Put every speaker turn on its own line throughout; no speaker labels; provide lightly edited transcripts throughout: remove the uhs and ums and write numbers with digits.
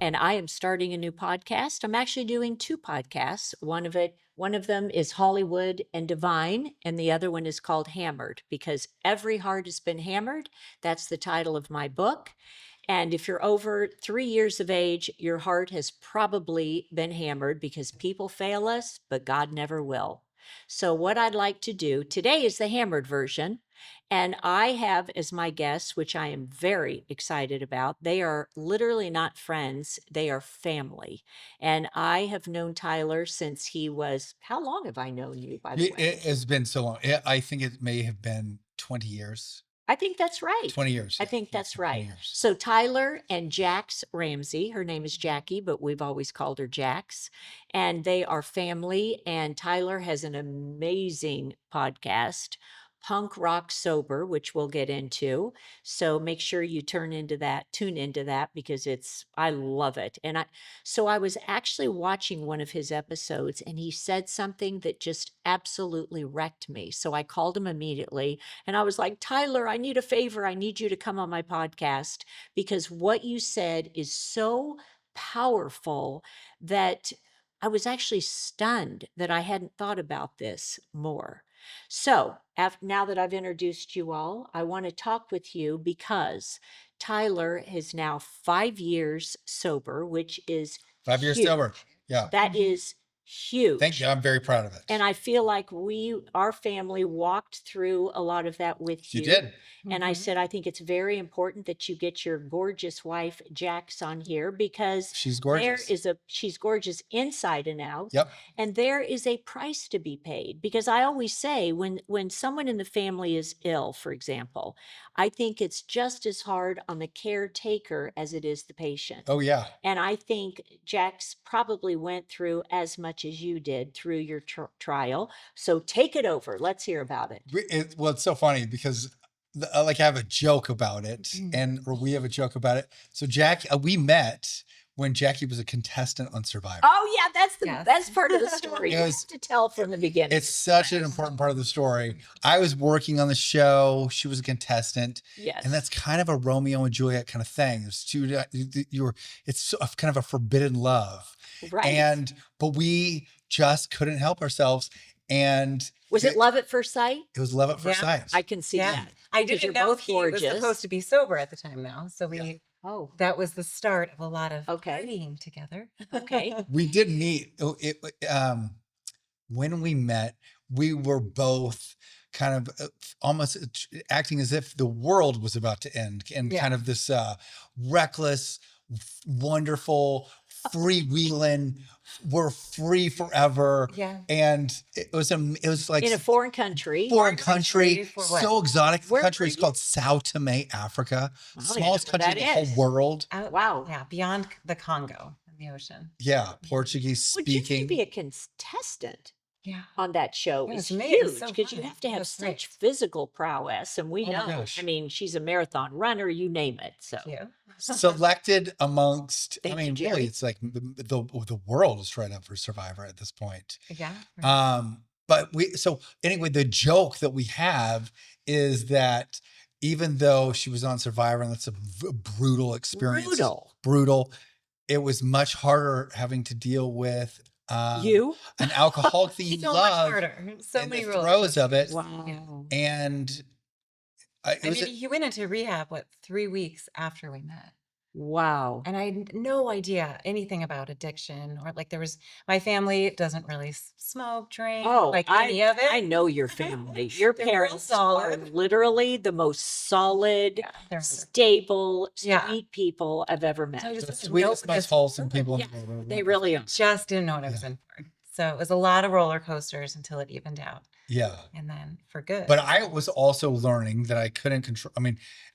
and I am starting a new podcast. I'm actually doing two podcasts. One of them is Hollywood and Divine, and the other one is called Hammered, because every heart has been hammered. That's the title of my book. And if you're over 3 years of age, your heart has probably been hammered, because people fail us, but God never will. So what I'd like to do today is the hammered version. And I have as my guests, which I am very excited about, they are literally not friends, they are family. And I have known Tyler since he was, how long have I known you, by the way?
It has been so long. I think it may have been 20 years.
I think that's right.
20 years.
I think that's
20
right.
years.
So Tyler and Jax Ramsey, her name is Jackie, but we've always called her Jax, and they are family. And Tyler has an amazing podcast, Punk Rock Sober, which we'll get into. So make sure you tune into that, because I love it. So I was actually watching one of his episodes, and he said something that just absolutely wrecked me. So I called him immediately, and I was like, Tyler, I need a favor. I need you to come on my podcast, because what you said is so powerful that I was actually stunned that I hadn't thought about this more. So now that I've introduced you all, I want to talk with you because Tyler is now 5 years sober, which is
5 years
huge.
sober. Yeah.
That is huge.
Thank you. I'm very proud of it.
And I feel like our family walked through a lot of that with you.
You did.
And I said, I think it's very important that you get your gorgeous wife, Jax, on here, because
She's gorgeous.
she's gorgeous inside and out.
Yep.
And there is a price to be paid, because I always say when someone in the family is ill, for example, I think it's just as hard on the caretaker as it is the patient.
Oh, yeah.
And I think Jax probably went through as much as you did through your trial. So take it over. Let's hear about it.
Well, it's so funny because I have a joke about it, or we have a joke about it. So we met when Jacquie was a contestant on Survivor.
Oh yeah, that's the best part of the story. You have to tell from the beginning.
It's such an important part of the story. I was working on the show. She was a contestant.
Yes.
And that's kind of a Romeo and Juliet kind of thing. It's kind of a forbidden love.
Right.
But we just couldn't help ourselves. And
was it love at first sight?
It was love at first sight.
I can see that.
I didn't know
both gorgeous.
He was supposed to be sober at the time now. So that was the start of a lot of partying together.
Okay.
We did meet. When we met, we were both kind of almost acting as if the world was about to end, and kind of this reckless, wonderful, freewheeling, we're free forever.
Yeah.
And it was like
in a foreign country.
So exotic. The country is called Sao Tome, Africa. Smallest country in the whole world.
Wow.
Yeah, beyond the Congo in the ocean.
Yeah, Portuguese speaking.
Would you be a contestant?
Yeah.
On that show is huge, because you have to have such physical prowess, and we know. I mean, she's a marathon runner, you name it. So
selected amongst. Really, it's like the world is right up for Survivor at this point.
Yeah.
But anyway, the joke that we have is that even though she was on Survivor, and that's a brutal experience, brutal, it was much harder having to deal with. An alcoholic that you love,
so many
the throes of it.
Wow.
And
he went into rehab 3 weeks after we met.
Wow.
And I had no idea anything about addiction, or my family doesn't really smoke, drink, any of it.
I know your family. Your parents are literally the most solid, stable, sweet people I've ever met.
The sweetest, most wholesome people in the world.
They really are.
Just didn't know what I was in for. So it was a lot of roller coasters until it evened out.
Yeah.
And then for good.
But I was also learning that I couldn't control.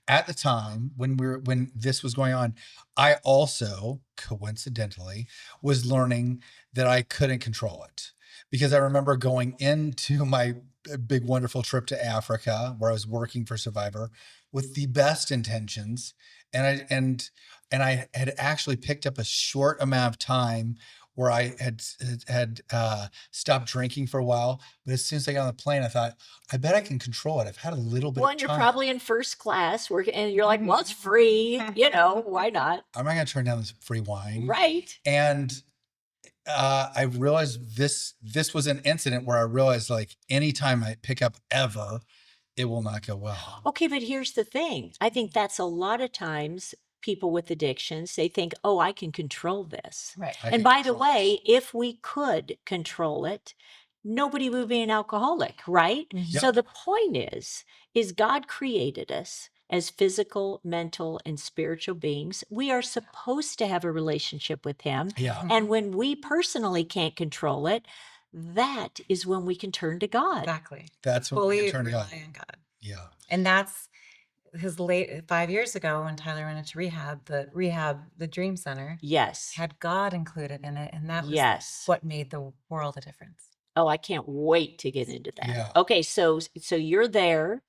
At the time when this was going on, I also coincidentally was learning that I couldn't control it, because I remember going into my big, wonderful trip to Africa, where I was working for Survivor with the best intentions. And I had actually picked up a short amount of time where I had stopped drinking for a while. But as soon as I got on the plane, I thought, I bet I can control it. I've had a little bit
Well,
of
and you're
time.
probably in first class working, and you're like, well, it's free, why not?
I'm not going to turn down this free wine.
Right.
And I realized this was an incident where I realized, like, anytime I pick up ever, it will not go well.
Okay, but here's the thing. I think that's a lot of times people with addictions, they think, oh, I can control this.
Right.
I
And
can
by the
control
way,
this.
if we could control it, nobody would be an alcoholic, right?
Mhm.
So
Yep.
the point is God created us as physical, mental, and spiritual beings. We are supposed to have a relationship with Him.
Yeah.
And when we personally can't control it, that is when we can turn to God.
Exactly.
That's when we
Fully
can turn to God.
rely on God.
Yeah.
And that's his late 5 years ago when Tyler went into the Dream Center
Yes.
had God included in it. And that was
Yes.
what made the world a difference.
Oh, I can't wait to get into that.
Yeah.
Okay, so you're there.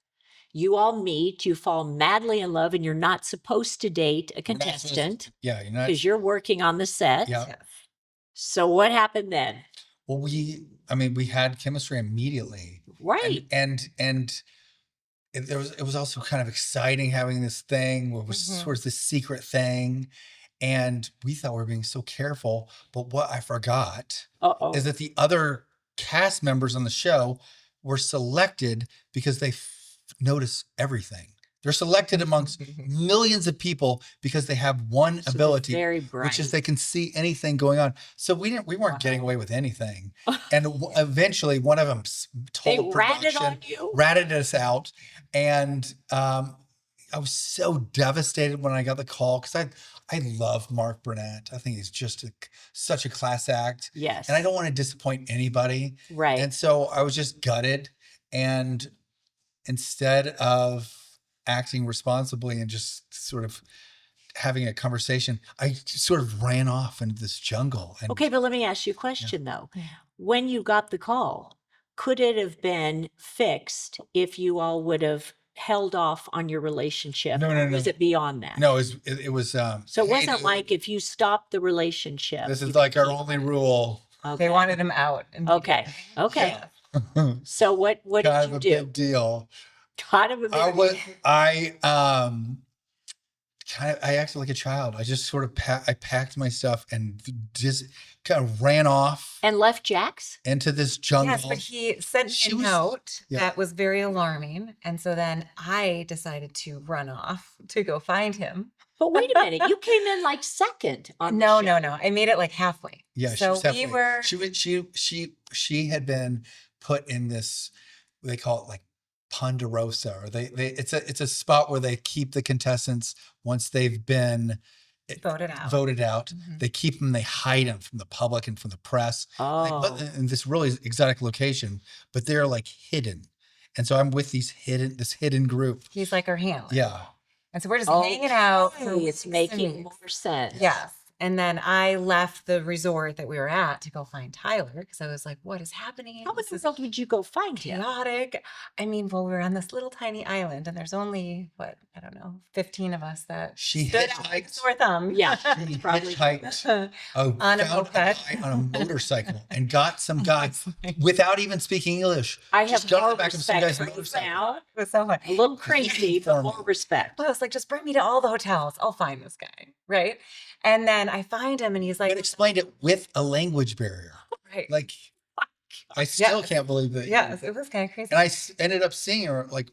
You all meet, you fall madly in love, and you're not supposed to date a
You're not supposed to-
contestant
Yeah, you're not.
because you're working on the set.
Yeah.
Yes.
So what happened then?
Well, we had chemistry immediately.
Right.
And it was also kind of exciting having this thing where it was
Mhm.
sort of this secret thing. And we thought we were being so careful. But what I forgot
Uh-oh.
is that the other cast members on the show were selected because they notice everything. They're selected amongst millions of people because they have one
So they're
ability,
very
which is
bright.
they can see anything going on. So we weren't getting away with anything. And eventually one of them
They
told
ratted
production,
on you?
ratted us out. And I was so devastated when I got the call because I love Mark Burnett. I think he's just such a class act.
Yes.
And I don't want to disappoint anybody.
Right.
And so I was just gutted. And instead of acting responsibly and just sort of having a conversation, I sort of ran off into this jungle. And
Okay, but let me ask you a question though.
Yeah.
When you got the call, could it have been fixed if you all would have held off on your relationship?
No,
or was it beyond that?
no, it was.
So it
hey,
wasn't like if you stopped the relationship.
this
you
is like
could
our
keep
only
on.
rule.
Okay.
They wanted him out.
Okay. Okay.
Yeah.
So what
Kind
did
of
you
a
do?
big deal.
Kind of a
I
big
was I acted like a child. I just sort of packed my stuff and just kind of ran off
and left Jack's?
into this jungle.
Yes, but he sent
She
me a
was-
note
yeah.
that was very alarming. And so then I decided to run off to go find him.
But wait a minute, you came in like second on the
No,
show.
no, no. I made it like halfway.
Yeah, she
So
was halfway.
we were
She had been put in this, they call it like ponderosa, or it's a spot where they keep the contestants once they've been
voted out.
voted out. They keep them, they hide them from the public and from the press. They put
Oh.
them in this really exotic location, but they're like hidden. And so I'm with this hidden group.
He's like our handler.
Yeah.
And so we're just hanging out. for
Okay, it's
weeks and
making
weeks.
more sense.
Yes. And then I left the resort that we were at to go find Tyler because I was like, what is happening?
How in
This
the
is
world would you go find him?
chaotic. I mean, well, we're on this little tiny island and there's only, what, I don't know, 15 of us that
She
stood out like a
hitchhiked.
sore thumb.
Yeah.
She
Probably.
hitchhiked
On a
found
moped.
guy on a motorcycle and got some guy without even speaking English.
I have
Just got on
more
the back of some
respect
guy's
for you
motorcycle.
now.
It was so fun.
A little crazy, but
Formal.
more respect.
I was like, just bring me to all the hotels. I'll find this guy. Right. And then I find him and he's like,
And explained it with a language barrier.
right.
Like, I still
Yes.
can't believe that.
Yes, it was kind of crazy.
And I ended up seeing her, like,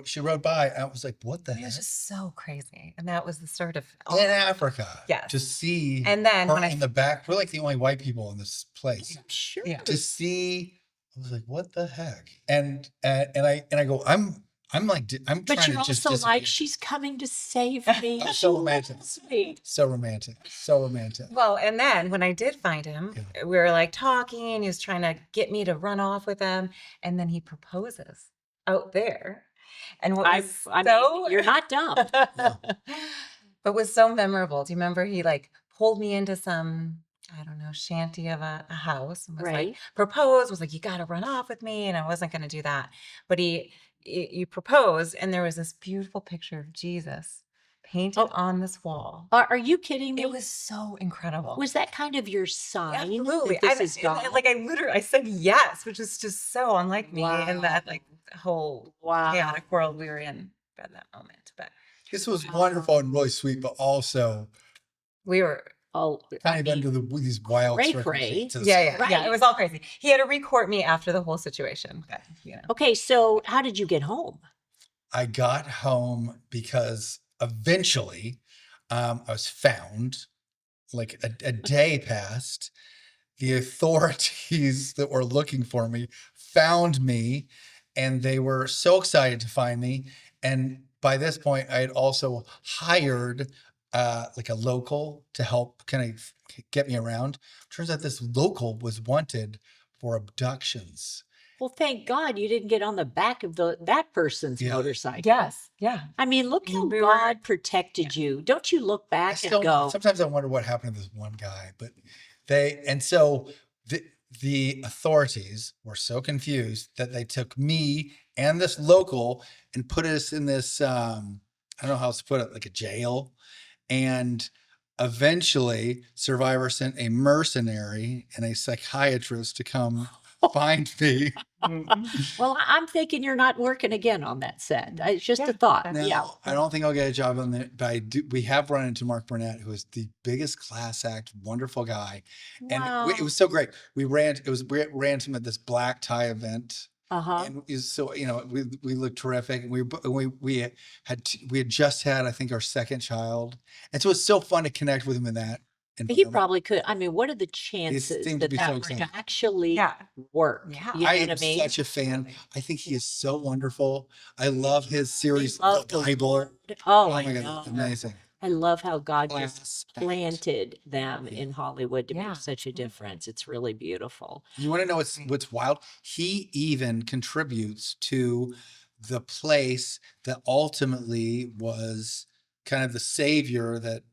she rode by. And I was like, what the
It
heck?
was just so crazy. And that was the start of
In Africa.
Yes.
To see
And then
her
when I
in the back. We're like the only white people in this place.
Sure.
Yeah.
To see, I was like, what the heck? And I go, I'm like, I'm
But
trying
you're
to just
also like,
disappear.
she's coming to save me.
Oh,
She
so romantic.
loves me.
So romantic. So romantic.
Well, and then when I did find him, we were like talking. He was trying to get me to run off with him. And then he proposes out there. And what was
I mean, you're not dumb.
but was so memorable. Do you remember he like pulled me into some, I don't know, shanty of a house and was
Right.
like, proposed, was like, you got to run off with me. And I wasn't going to do that. But you proposed, and there was this beautiful picture of Jesus painted
Oh.
on this wall.
Are you kidding me?
It was so incredible.
Was that kind of your sign
Absolutely.
that this is
And
God?
like I said yes, which is just so unlike me in that like whole
Wow.
chaotic world we were in at that moment. But
This was wonderful and really sweet, but also
we were
Oh,
kind of under these wild
cray-cray.
circumstances.
yeah,
Right.
it was all crazy. He had to recourt me after the whole situation. But,
Okay, so how did you get home?
I got home because eventually I was found, like a day passed. The authorities that were looking for me found me, and they were so excited to find me. And by this point, I had also hired like a local to help kind of get me around. Turns out this local was wanted for abductions.
Well, thank God you didn't get on the back of that person's
Yeah.
motorcycle.
yes, yeah.
I mean, look how
We were-
God protected you. Don't you look
I
back
still
and go,
sometimes I wonder what happened to this one guy, but so the authorities were so confused that they took me and this local and put us in this I don't know how else to put it, like a jail. And eventually Survivor sent a mercenary and a psychiatrist to come find me.
well, I'm thinking you're not working again on that set. It's just
Yeah,
a thought.
that's-
Yeah.
Now, I don't think I'll get a job on that, but we have run into Mark Burnett, who is the biggest class act, wonderful guy. And
Wow.
it was so great. We ran into him at this black tie event.
Uh-huh.
And it was so, we looked terrific. And we had just had, I think, our second child. And so it's so fun to connect with him in that.
He
environment.
probably could. I mean, what are the chances
seemed to
that
be so
would
exciting.
actually
Yeah.
work?
Yeah.
You know
I
what
am
I mean?
such a fan. I think he is so wonderful. I love his
I
series,
love
The
the
Bible.
Lord. Oh,
Oh
I
my
know.
God, amazing.
I love how God just
Class act.
planted them
Yeah.
in Hollywood to
Yeah.
make such a difference. It's really beautiful.
You want to know what's wild? He even contributes to the place that ultimately was kind of the savior that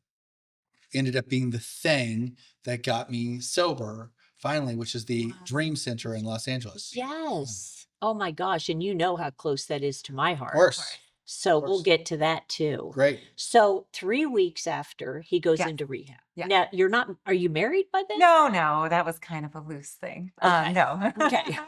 ended up being the thing that got me sober finally, which is the Dream Center in Los Angeles.
Yes. Oh my gosh. And you know how close that is to my
Of
heart.
course.
So
Of
we'll
course.
get to that too.
Great.
So 3 weeks after he goes
Yes.
into rehab.
Yeah.
Now are you married by then?
No, that was kind of a loose thing.
Okay.
No.
Okay.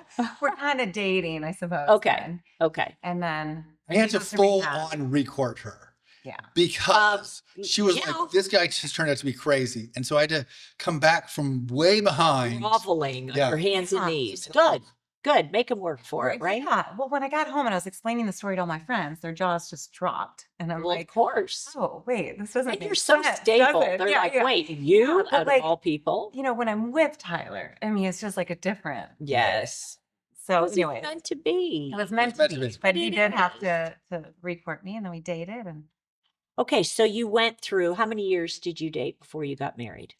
We're kind of dating, I suppose.
Okay.
then.
Okay.
And then
I had
he
to
goes
full
rehab.
on record her
Yeah.
because she was
yeah.
like, this guy just turned out to be crazy. And so I had to come back from way behind.
Groveling on
Yeah.
your hands and
Yeah.
knees. Good. Good. Make him work for it, right?
Yeah. Well, when I got home and I was explaining the story to all my friends, their jaws just dropped. And I'm
Well, of
like,
course.
oh, wait, this doesn't
And
make
you're so
sense,
stable.
does it?
They're
Yeah,
like,
yeah.
wait, you
Yeah, but
out
like,
of all people?
when I'm with Tyler, I mean, it's just like a different.
Yes.
So
Was
anyway,
meant to be.
it was meant to
meant to
be,
be.
but
It
he did have
is.
to recourt me, and then we dated, and
Okay, so you went through how many years did you date before you got married?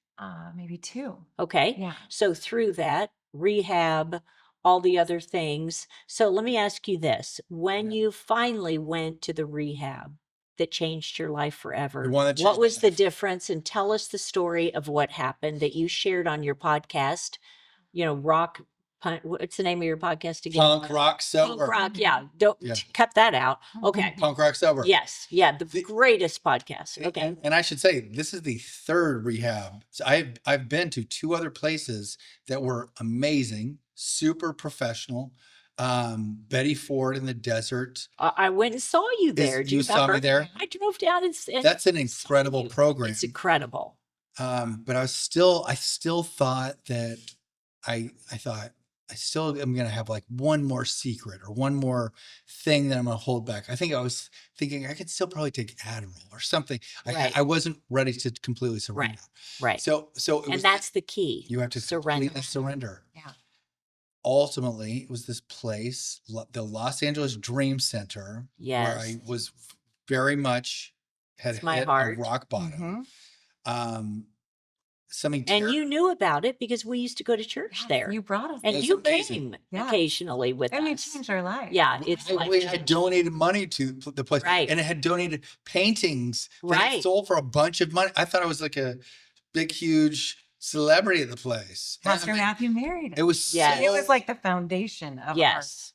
maybe 2.
Okay.
Yeah.
So through that, rehab, all the other things. So let me ask you this. When you finally went to the rehab that changed your life forever,
one that
what
changed
was
my
the
life.
difference? And tell us the story of what happened that you shared on your podcast. What's the name of your podcast again?
Punk rock sober.
Punk rock. Yeah. Don't
Yeah.
cut that out. Okay.
Punk rock sober.
Yes. Yeah. The
The-
greatest podcast. Okay.
And I should say this is the third rehab. So I've been to 2 other places that were amazing, super professional. Betty Ford in the desert.
I went and saw you there. Do
You saw me
remember?
there?
I drove down and
That's an
saw
incredible
you.
program.
It's incredible.
But I still thought that I still am going to have like one more secret or one more thing that I'm going to hold back. I think I was thinking I could still probably take Adderall or something.
Right.
I wasn't ready to completely surrender.
Right.
So it
And
was,
that's the key.
you have to
surrender.
completely surrender.
Yeah.
Ultimately, it was this place, the Los Angeles Dream Center, where I
Yes.
was very much had
It's my
hit
heart.
a rock bottom.
Mhm.
Something
And
terrible.
you knew about it because we used to go to church
Yes,
there.
You brought us,
And
It's
you
amazing.
came
Yeah.
occasionally with
and you
us.
changed our life.
Yeah, it's
We
like
had donated money to the place,
Right.
and it had donated paintings that it
Right.
sold for a bunch of money. I thought I was like a big, huge celebrity at the place.
Pastor
I mean,
Matthew married
it
us.
was
Yes.
It was like the foundation of our
yes.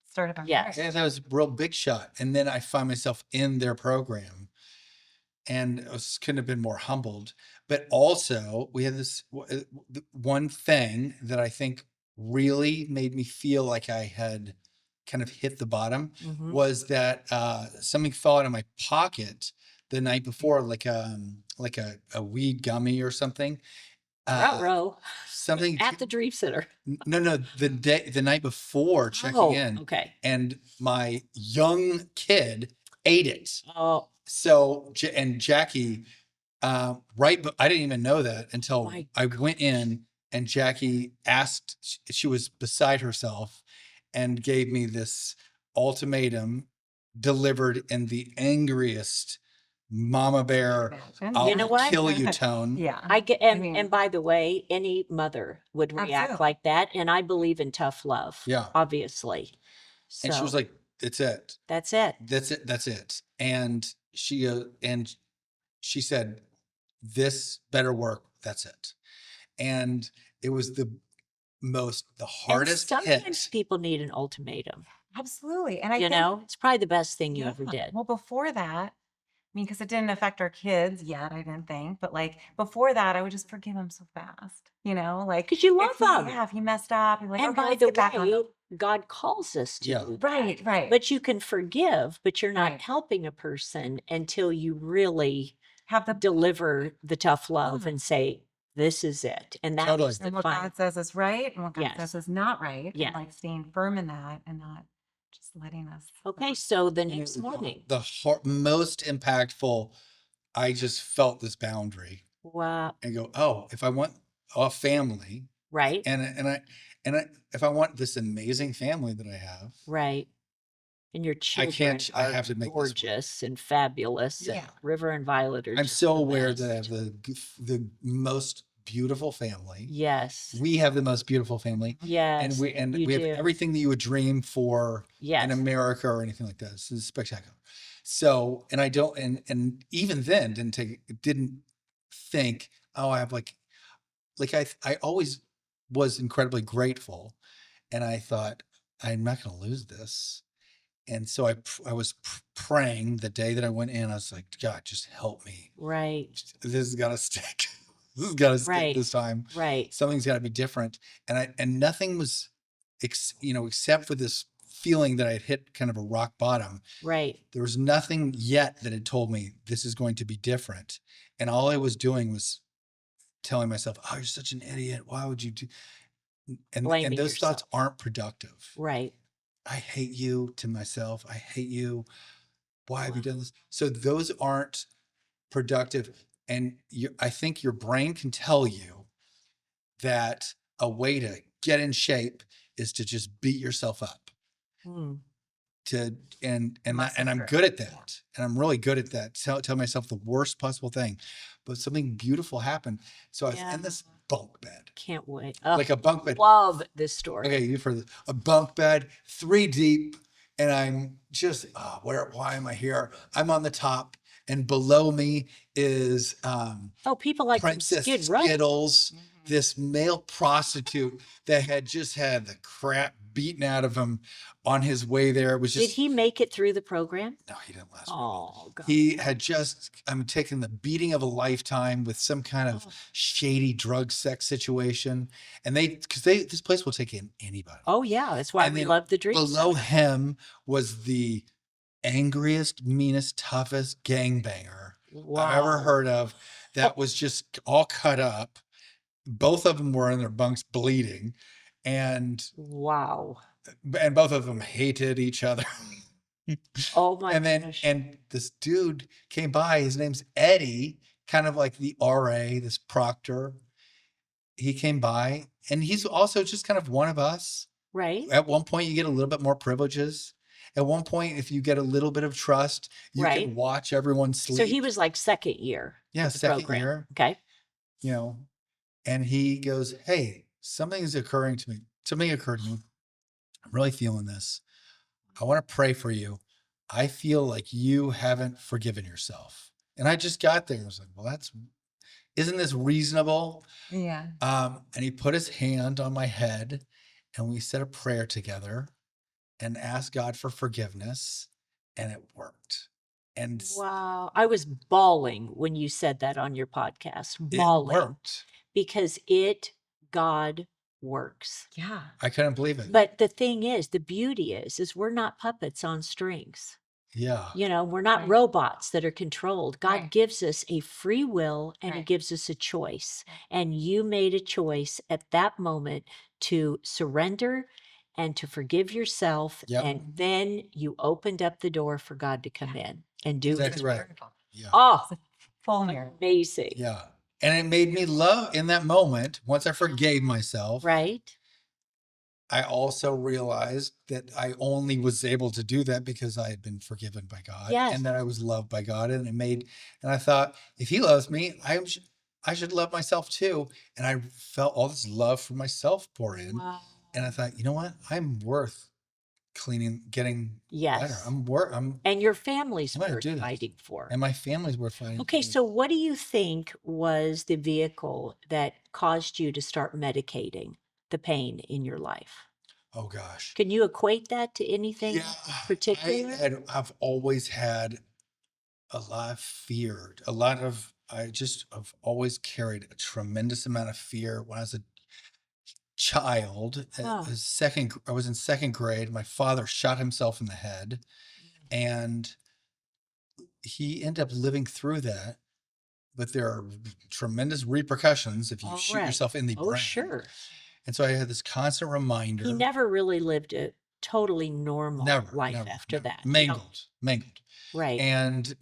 start of our
Yes.
marriage.
that was a real big shot. And then I find myself in their program, and couldn't have been more humbled. But also, we had this one thing that I think really made me feel like I had kind of hit the bottom
Mhm.
was that something fell out of my pocket the night before, like a weed gummy or something.
Ruh-roh.
Something.
At the Dream Center.
No, the night before checking in,
Okay.
and my young kid ate it.
Oh,
So, and Jacquie, I didn't even know that until
my
I went in, and Jacquie asked, she was beside herself and gave me this ultimatum delivered in the angriest mama bear,
Imagine.
I'll
You know what?
kill you tone.
Yeah.
I get,
I
and
mean,
by the way, any mother would react
absolutely.
like that, and I believe in tough love.
Yeah.
Obviously.
And she was
So
like, "It's it.
that's it.
That's it. That's it." And she said, "This better work. That's it." And it was the
And
hardest
sometimes
hit.
people need an ultimatum.
Absolutely. And I
You
think,
know, it's probably the best thing you
yeah.
ever did.
Well, before that, I mean, because it didn't affect our kids yet, I didn't think. But like before that, I would just forgive him so fast. Like
Because you
if
love
he,
them.
yeah, if he messed up, you're like,
And
okay,
by
let's
the
get back on.
way, God calls us to
Yeah.
do that.
Right, right.
But you can forgive, but you're not
Right.
helping a person until you really
Have the
deliver the tough love
Yeah.
and say, this is it. And that
Totally.
was the
and what
fun.
God says is right and what God
Yes.
says is not right.
Yes.
And like staying firm in that and not just letting us.
Okay, so the
And
next morning.
the most impactful, I just felt this boundary
Wow.
and go, "Oh, if I want a family,
Right,
if I want this amazing family that I have,
right. And your
I
children
I
are
have to make this work."
gorgeous and fabulous. And
Yeah.
River and Violet are
I'm
just
so
the
aware that I have
best.
the most beautiful family.
Yes.
We have the most beautiful family,
Yes.
and
you
we have
do.
everything that you would dream for in
Yes.
America or anything like that. This is spectacular. So, and I don't, and even then didn't think, oh, I have like I always was incredibly grateful, and I thought I'm not going to lose this. And so I was praying the day that I went in. I was like, God, just help me.
Right.
This has got to stick. This has got to stick
Right.
this time.
Right.
Something's got to be different. And nothing was, except for this feeling that I had hit kind of a rock bottom.
Right.
There was nothing yet that had told me this is going to be different. And all I was doing was telling myself, "Oh, you're such an idiot. Why would you do?" And
Blaming
those thoughts
yourself.
aren't productive.
Right.
I hate you to myself. I hate you. Why have you done this? So those aren't productive. And I think your brain can tell you that a way to get in shape is to just beat yourself up.
Hmm.
And
Muscle
I'm
through.
good at that. And I'm really good at that. Tell myself the worst possible thing. But something beautiful happened. So I was in this bunk bed.
Can't wait.
Like a bunk bed.
Love this story.
Okay, you've heard this. A bunk bed, 3 deep, and I'm just, why am I here? I'm on the top, and below me is
People like some
Princess
Skid Row.
Skittles, this male prostitute that had just had the crap beaten out of him on his way there. It was
Did
just,
he make it through the program?
no, he didn't last.
Oh, God.
He had just taken the beating of a lifetime with some kind of shady drug sex situation. And this place will take in anybody.
Oh, yeah. That's why
And
we
then
love the Dream
Below
Center.
him was the angriest, meanest, toughest gangbanger I've ever
Wow.
heard of. That was just all cut up. Both of them were in their bunks bleeding. And
Wow.
both of them hated each other.
Oh, my
And
gosh.
this dude came by. His name's Eddie, kind of like the RA, this proctor. He came by, and he's also just kind of one of us.
Right.
At one point, you get a little bit more privileges. At one point, if you get a little bit of trust, you
Right.
can watch everyone sleep.
So he was like second year.
Yeah,
of the
second
program.
year.
Okay.
And he goes, "Hey, something is occurring to me. Something occurred to me. I'm really feeling this. I want to pray for you. I feel like you haven't forgiven yourself." And I just got there. I was like, "Well, isn't this reasonable?"
Yeah.
And he put his hand on my head, and we said a prayer together and asked God for forgiveness, and it worked. And
Wow. I was bawling when you said that on your podcast,
it
bawling,
worked.
because God works.
Yeah.
I couldn't believe it.
But the thing is, the beauty is we're not puppets on strings.
Yeah.
We're not
Right.
robots that are controlled. God
Right.
gives us a free will, and he
Right.
gives us a choice.
Right.
And you made a choice at that moment to surrender and to forgive yourself.
Yep.
And then you opened up the door for God to come in and do
Exactly
his
right.
work.
Yeah.
Oh,
It's a full mirror.
amazing.
Yeah. And it made me love in that moment. Once I forgave myself,
Right?
I also realized that I only was able to do that because I had been forgiven by God,
Yes.
and that I was loved by God. And I thought, if he loves me, I should love myself too. And I felt all this love for myself pour in.
Wow.
And I thought, you know what? I'm worth getting better.
Yes.
And
your family's
I'm gonna
worth
do this.
fighting for.
And my family's worth fighting
Okay,
for.
so what do you think was the vehicle that caused you to start medicating the pain in your life?
Oh gosh.
Can you equate that to anything
Yeah.
particular?
I've always had a lot of fear. I've always carried a tremendous amount of fear. When I was a child,
Oh.
I was in second grade. My father shot himself in the head, and he ended up living through that. But there are tremendous repercussions if you
All
shoot
right.
yourself in the
Oh,
brain.
sure.
And so I had this constant reminder.
He never really lived a totally normal life
never,
after
never.
that.
Mangled.
Right.
And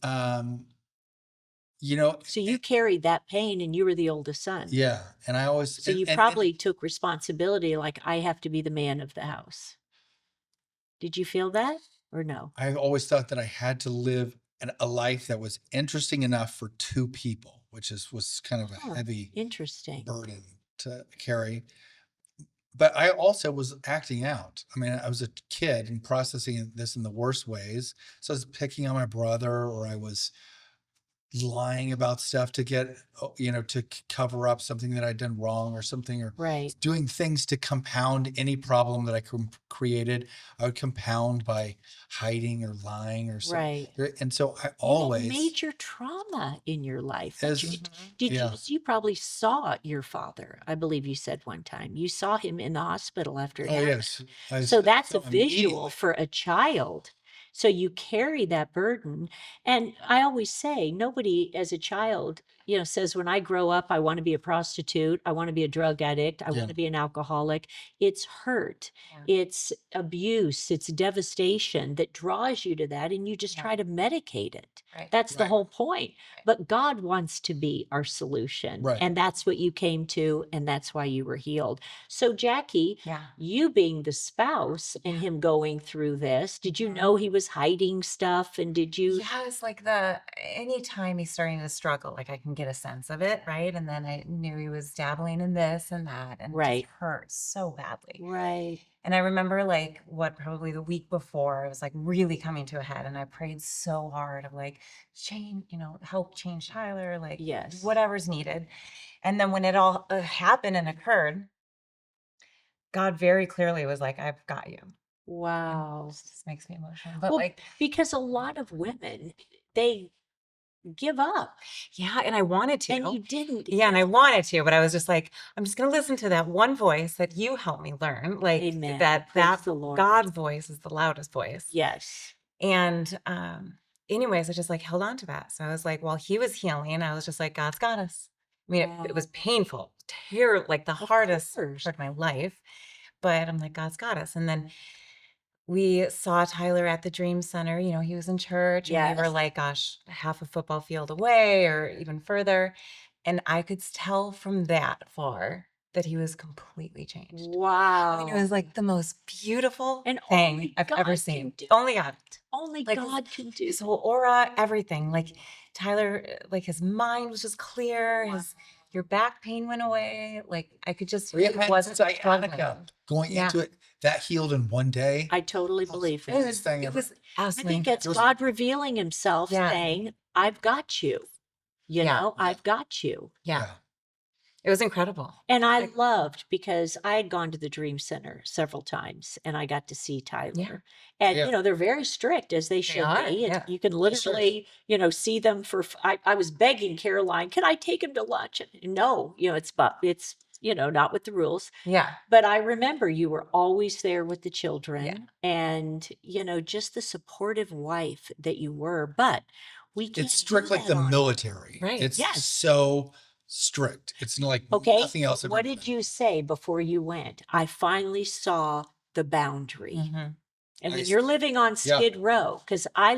So you carried that pain, and you were the oldest son.
yeah. And I always
So you probably took responsibility, like, I have to be the man of the house. Did you feel that or no?
I always thought that I had to live a life that was interesting enough for two people, which was kind of a heavy
Interesting.
burden to carry. But I also was acting out. I mean, I was a kid and processing this in the worst ways. So I was picking on my brother, or I was lying about stuff to cover up something that I'd done wrong or something, or
Right.
doing things to compound any problem that I created. I would compound by hiding or lying or something.
Right.
And so I
And it
always,
major trauma in your life.
as, yeah.
You probably saw your father, I believe you said one time. You saw him in the hospital after it
Oh
happened.
yes.
So that's a
saw him
visual
immediately.
for a child. So you carry that burden. And I always say, nobody as a child, says, when I grow up, I want to be a prostitute. I want to be a drug addict. I
Yeah.
want to be an alcoholic. It's hurt.
Yeah.
It's abuse. It's devastation that draws you to that. And you just
Yeah.
try to medicate it.
Right.
That's the
Right.
whole point. But God wants to be our solution.
Right.
And that's what you came to. And that's why you were healed. So Jacquie,
Yeah.
you being the spouse and him going through this, did you know he was hiding stuff? And did you?
Yeah, it's like anytime he's starting to struggle, like I can get a sense of it, right? And then I knew he was dabbling in this and that, and it
Right.
just hurt so badly.
Right.
And I remember probably the week before, it was like really coming to a head, and I prayed so hard of like, help change Tyler, like
Yes.
whatever's needed. And then when it all happened and occurred, God very clearly was like, I've got you.
Wow.
This makes me emotional. But
Well, because a lot of women, they give up.
yeah, and I wanted to.
And you didn't.
Yeah, and I wanted to, but I was just like, I'm just going to listen to that one voice that you helped me learn. Like
Amen.
that
Praise the Lord.
God's voice is the loudest voice.
Yes.
And anyways, I just like held on to that. So I was like, while he was healing, I was just like, God's got us. I mean, it was painful, like the hardest
course.
part of my life. But I'm like, God's got us. And then we saw Tyler at the Dream Center. He was in church, and we were
Yes.
like, gosh, half a football field away or even further. And I could tell from that far that he was completely changed. I mean,
Wow.
it was like the most beautiful
And
thing
only
I've
God
ever
can
seen.
do
Only God.
Only
Like,
God can do.
His whole aura, everything. Like Tyler, like his mind was just clear. Your back pain went away. Like I could just,
We
it
had
wasn't struggling.
sciatica going
Yeah.
into it. That healed in one day.
I totally believe
It
it.
was, thing
It
ever.
was
I
absolutely.
think that's
There was-
God revealing himself,
Yeah.
saying, I've got you.
Yeah.
I've got you.
Yeah. It was incredible.
And I
Like,
loved because I had gone to the Dream Center several times and I got to see Tyler. And,
Yeah.
they're very strict as they should
are,
be.
yeah.
You can literally, see them for, I was begging Caroline, can I take him to lunch? And no, it's, not with the rules.
Yeah.
But I remember you were always there with the
Yeah.
children and, just the supportive wife that you were. But we can't
It's
do
strict like
that
the
on.
military.
Right.
It's
Yes.
so strict. It's like
Okay.
nothing else
But
ever
what
been.
did you say before you went? I finally saw the boundary.
Mhm.
And when
I-
you're living on
yeah.
Skid Row, because I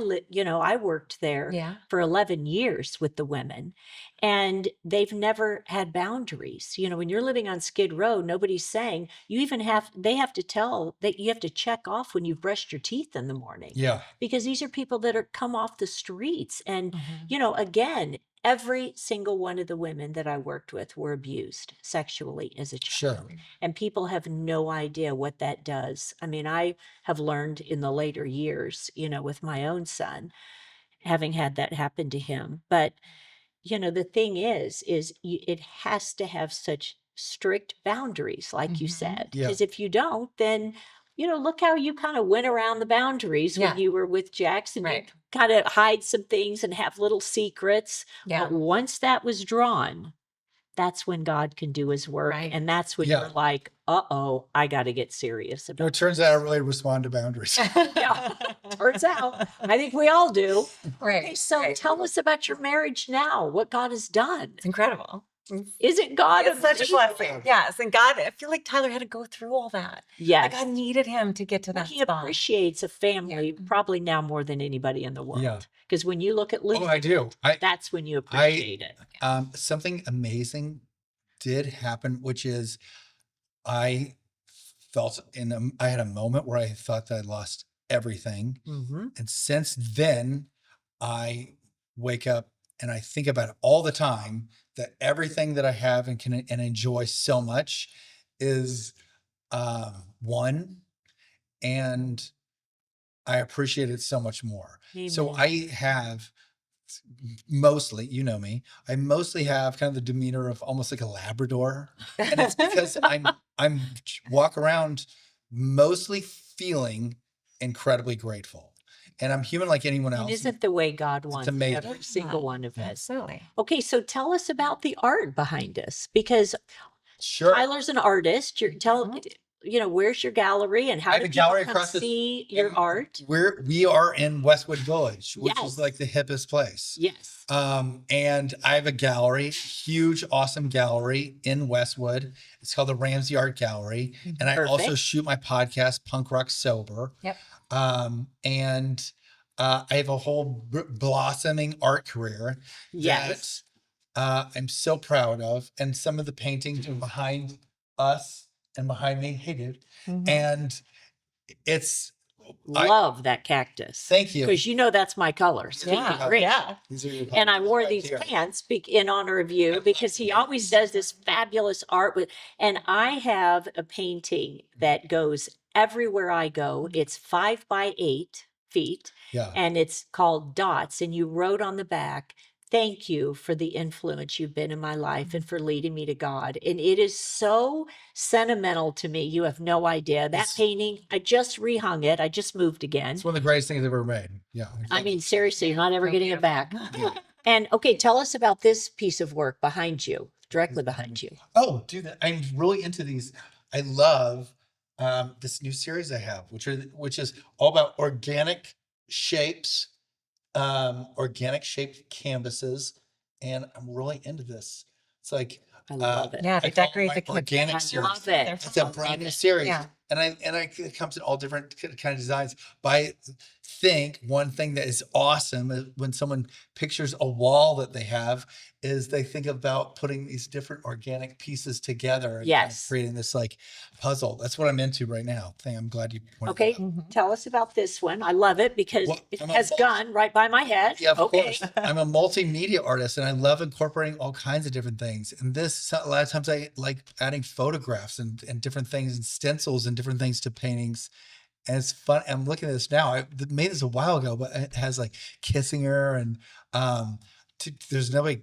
worked there
Yeah.
for 11 years with the women, and they've never had boundaries. When you're living on Skid Row, nobody's saying they have to tell that you have to check off when you've brushed your teeth in the morning.
Yeah.
Because these are people that are come off the streets. And,
Mhm.
again, every single one of the women that I worked with were abused sexually as a child.
Sure.
And people have no idea what that does. I mean, I have learned in the later years, with my own son, having had that happen to him. But, the thing is it has to have such strict boundaries, like you
Mhm.
said.
Yeah.
Because if you don't, then, look how you kind of went around the boundaries when
Yeah.
you were with Jackson. You
Right.
kind of hide some things and have little secrets.
Yeah.
But once that was drawn, that's when God can do his work.
Right.
And that's when
Yeah.
you're like, uh-oh, I got to get serious
No,
about
it turns out I really respond to boundaries.
Yeah. Turns out. I think we all do.
Right.
Okay, so
right.
tell us about your marriage now, what God has done.
It's incredible.
Isn't God
It's such a
amazing?
blessing. Yes. And God, I feel like Tyler had to go through all that. Like
Yes.
God needed him to get to that
He
spot.
appreciates a family probably now more than anybody in the world.
Yeah.
Because when you look at Luke,
Oh, I do.
that's when you appreciate it.
Something amazing did happen, which is I felt I had a moment where I thought that I lost everything.
Mm-hmm.
And since then, I wake up and I think about it all the time, that everything that I have and can and enjoy so much is one, and I appreciate it so much more. So
Amen.
I have mostly, you know me, I mostly have kind of the demeanor of almost like a Labrador. And it's because I'm walk around mostly feeling incredibly grateful. And I'm human like anyone
It
else.
isn't the way God wants
amazing.
every single one of us.
Absolutely.
Okay, so tell us about the art behind us, because
Sure.
Tyler's an artist. Where's your gallery and
I
how
have
do
a
people
gallery
come
across the-
see your
and
art?
We are in Westwood Village, which
Yes.
is like the hippest place.
Yes.
And I have a gallery, huge, awesome gallery in Westwood. It's called the Ramsey Art Gallery. And I also
Perfect.
shoot my podcast, Punk Rock Sober.
Yep.
And I have a whole blossoming art career
Yes.
that I'm so proud of. And some of the paintings are behind us and behind me. Hey, dude.
Mhm.
And it's,
Love that cactus.
thank you.
Because that's my color. Speaking
Yeah.
of which.
Yeah.
These are your
And I
pumpkins
wore
right
these
here.
pants in honor of you because he always does this fabulous art and I have a painting that goes everywhere I go. It's 5 by 8 feet
Yeah.
and it's called Dots. And you wrote on the back, thank you for the influence you've been in my life and for leading me to God. And it is so sentimental to me. You have no idea. That
It's-
painting, I just rehung it. I just moved again.
It's one of the greatest things I've ever made. Yeah.
I mean, seriously, you're not ever
So
getting it back. And okay, tell us about this piece of work behind you, directly behind you.
Oh, dude, I'm really into these. I love this new series I have, which is all about organic shapes, organic shaped canvases, and I'm really into this. It's like
I love it.
Yeah.
I
They
call it
decorate
my
the kitchen.
organic
I
series.
love it.
It's a brand new series.
Yeah.
And it comes in all different kind of designs. But I think one thing that is awesome is when someone pictures a wall that they have is they think about putting these different organic pieces together and kind of
Yes.
creating this like puzzle. That's what I'm into right now. I'm glad you pointed
Okay,
that out.
Mhm.
tell us about this one. I love it because
Well,
it
I'm a
has gun right by my head.
Yeah, of
Okay.
course. I'm a multimedia artist and I love incorporating all kinds of different things. And a lot of times I like adding photographs and different things and stencils and different things to paintings. And it's fun. I'm looking at this now. I made this a while ago, but it has like kissing her and there's nobody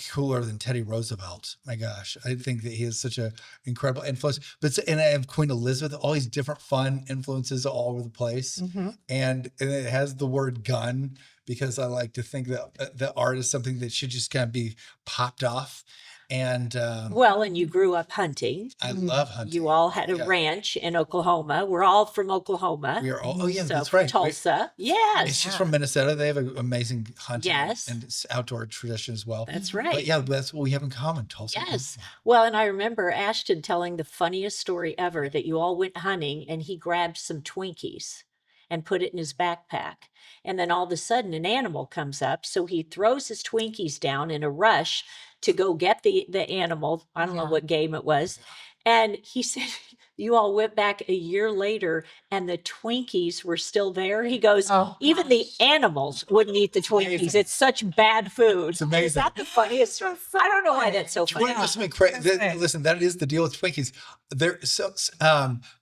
cooler than Teddy Roosevelt. My gosh, I think that he is such a incredible influence. And I have Queen Elizabeth, all these different fun influences all over the place, and it has the word gun because I like to think that the art is something that should just kind of be popped off. And
Well, and you grew up hunting.
I love hunting.
You all had a
Yeah.
ranch in Oklahoma. We're all from Oklahoma.
We are all. Oh yeah,
So
that's
from
right.
Tulsa.
And
Yes,
she's from Minnesota. They have an amazing hunting
Yes.
and outdoor tradition as well.
that's
But
right.
yeah, that's what we have in common, Tulsa.
Yes. Well, and I remember Ashton telling the funniest story ever that you all went hunting and he grabbed some Twinkies and put it in his backpack. And then all of a sudden an animal comes up. So he throws his Twinkies down in a rush to go get the animal. I don't know
Yeah.
what game it was. And he said, you all went back a year later and the Twinkies were still there. He goes,
Oh,
even the animals wouldn't eat the Twinkies.
amazing.
It's such bad food.
It's amazing.
Is that the funniest? I don't know why that's so funny.
Twinkies must be crazy.
Okay.
Listen, that is the deal with Twinkies. They're so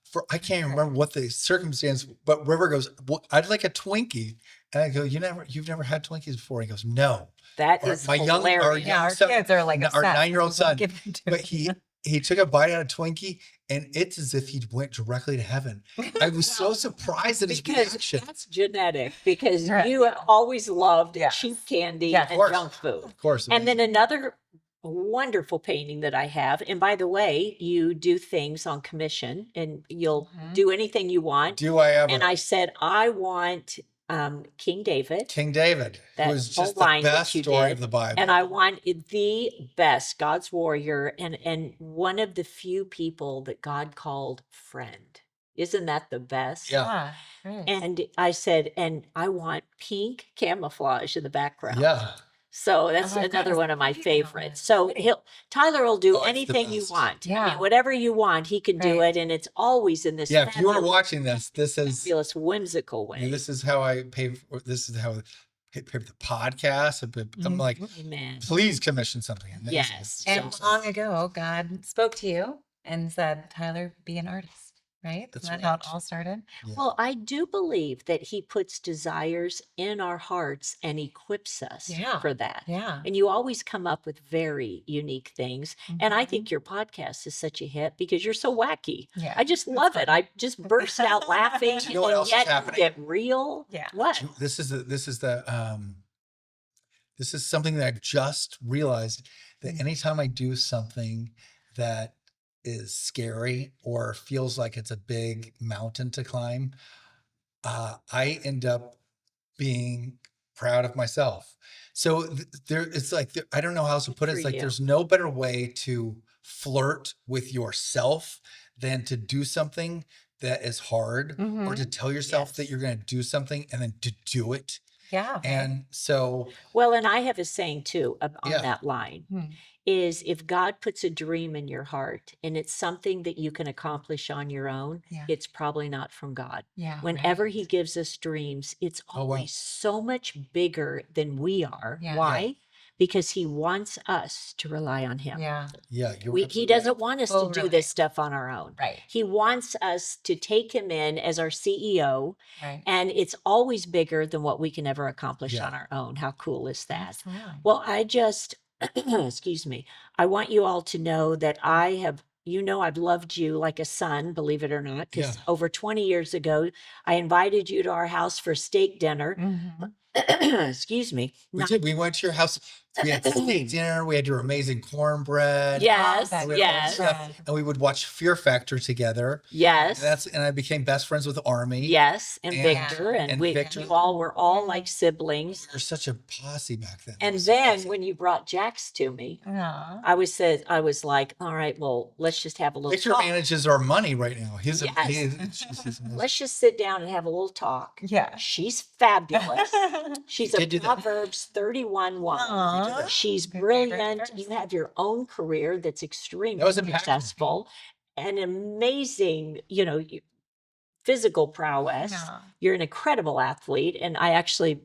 for I can't remember what the circumstance, but River goes, well, I'd like a Twinkie. And I go, you've never had Twinkies before. He goes, no.
That
Or
is
my young- or
hilarious.
Yeah, our
son-
kids are like
our
obsessed.
9-year-old son.
Give it to
But
me.
he took a bite out of Twinkie and it's as if he went directly to heaven. I was so surprised at his
Because
reaction.
that's genetic. Because
Right.
you always loved
Yes.
cheap candy
Yes.
and
course.
junk food.
Of course.
And then another wonderful painting that I have. And by the way, you do things on commission and you'll
Mhm.
do anything you want.
do I ever?
And I said, I want King David.
King David,
That
who was
whole
just the
line that
best
you
story
did,
of the Bible.
And I want the best, God's warrior, and one of the few people that God called friend. Isn't that the best?
Yeah.
Right.
And I said, and I want pink camouflage in the background.
Yeah.
So that's
Oh, I've got
another
to
one of my
see that
favorites.
one.
So Tyler will do
Oh, it's the
anything you
best.
want. I mean,
Yeah.
whatever you want, he can do
Right.
it, and it's always in this
Yeah. If you are
fabulous,
watching this is
whimsical way.
this is how I pay for this is how I pay for the podcast. I'm like,
Amen.
please commission something. Amazing.
Yes.
And
So-
long ago, God spoke to you and said, Tyler, be an artist, right?
That's
Isn't that how it
right.
all started?
Yeah.
Well, I do believe that he puts desires in our hearts and equips us
Yeah.
for that.
Yeah.
And you always come up with very unique things. And I
Mhm.
think your podcast is such a hit because you're so wacky.
Yeah.
I just
It's
love
fun.
it. I just burst out laughing
Do you know what
and
else is
yet you
happening?
get real.
Yeah.
What?
This is something that I've just realized that
Mm.
anytime I do something that is scary or feels like it's a big mountain to climb, I end up being proud of myself. So it's like I don't know how else to put it.
for
It's like
you.
there's no better way to flirt with yourself than to do something that is hard, or to tell yourself that
Yes.
you're going to do something and then to do it.
Yeah.
And so,
Well, and I have a saying too on
Yeah.
that line
Hmm.
is if God puts a dream in your heart and it's something that you can accomplish on your own,
Yeah.
it's probably not from God.
Yeah.
Whenever
right.
he gives us dreams, it's
Oh, wow.
always so much bigger than we are.
Yeah.
Why? Because he wants us to rely on him.
Yeah.
yeah, you're
He
absolutely
doesn't want us
Oh,
to do
really?
this stuff on our own.
Right.
He wants us to take him in as our CEO,
Right.
and it's always bigger than what we can ever accomplish
Yeah.
on our own. How cool is that?
Absolutely.
Well, I just, excuse me, I want you all to know that I have, I've loved you like a son, believe it or not, because
Yeah.
over 20 years ago, I invited you to our house for steak dinner.
Mhm.
Excuse me.
We
Not-
did. We went to your house. We had steak dinner. We had your amazing cornbread.
Yes,
that
We had all
yes,
this stuff, and we would watch Fear Factor together.
yes.
And I became best friends with Army.
Yes, and
And-
Victor, and
and
we
Victor.
you all were all like siblings.
We're such a posse back then. It
And
was so
then
awesome.
when you brought Jax to me,
Aw.
I was like, all right, well, let's just have a little
Victor
talk.
manages our money right now. He's
Yes.
he's amazing.
Let's just sit down and have a little talk.
Yeah.
She's fabulous. She's a
did do that.
Proverbs 31:1.
Aw.
She's
Good favorite
brilliant.
verse.
You have your own career that's extremely
That was impactful.
successful and amazing, physical prowess.
Yeah.
You're an incredible athlete. And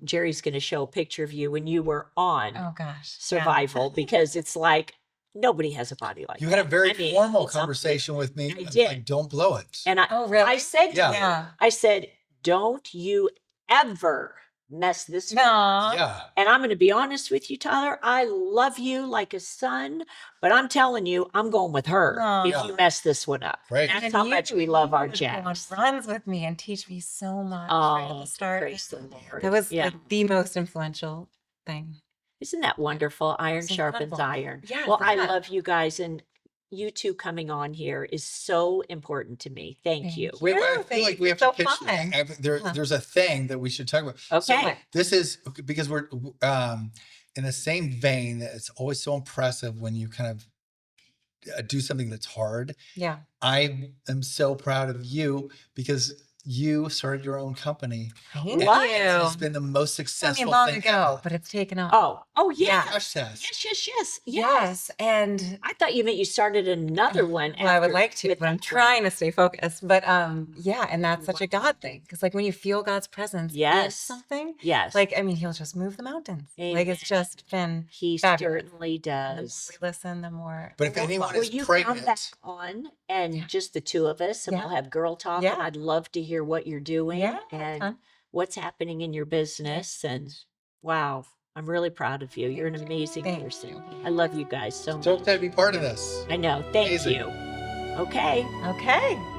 Jerry's going to show a picture of you when you were on
Oh gosh.
survival because it's like nobody has a body like
You
that.
had a very
I mean,
formal
it's up there.
conversation with me.
I
It's
did.
Like, don't blow it.
And
Oh really?
I said to
Yeah.
him,
Yeah.
I said, don't you ever mess this one up.
No.
Yeah.
And I'm going to be honest with you, Tyler. I love you like a son, but I'm telling you, I'm going with her if
Aw.
you mess this one up.
Right.
That's
And
how much we love our
would go on
Jacks.
runs with me and teach me so much right at
Oh,
the start.
praise the Lord.
That was
Yeah.
like the most influential thing.
Isn't that wonderful? Iron
It's
sharpens
incredible.
iron.
Yes,
Well, I
yeah.
love you guys, and you two coming on here is so important to me. Thank you.
Wait, I feel
Thank
like
you.
we have
So
to pitch.
fun.
There's a thing that we should talk about.
Okay.
So this is because we're in the same vein that it's always so impressive when you kind of do something that's hard.
Yeah.
I am so proud of you because you started your own company.
Thank
What?
It's
you.
been the most
I mean,
successful
long
thing
ago,
ever.
but it's taken off.
Oh, yeah.
Yeah.
Gosh, Tess.
Yes.
Yes. And
I thought you meant you started another one.
well, I would
after-
like to,
with
but I'm
that one.
trying to stay focused. But yeah, and that's such a God thing. Because like when you feel God's presence in
Yes.
something,
Yes.
like I mean, he'll just move the mountains. Like it's just been
he
fabulous.
certainly
the more
does.
we listen, the more
But if anyone
Will
is
you come back
pregnant,
on and
Yeah.
just the two of us, and
Yeah.
we'll have girl talk,
Yeah.
and I'd love to hear what you're doing
Yeah,
and
fun.
what's happening in your business. And wow, I'm really proud of you. You're an amazing
Thank
person.
you.
I love you guys so much.
stoked to be part of this.
I know. Thank
Amazing.
you. Okay.
Okay.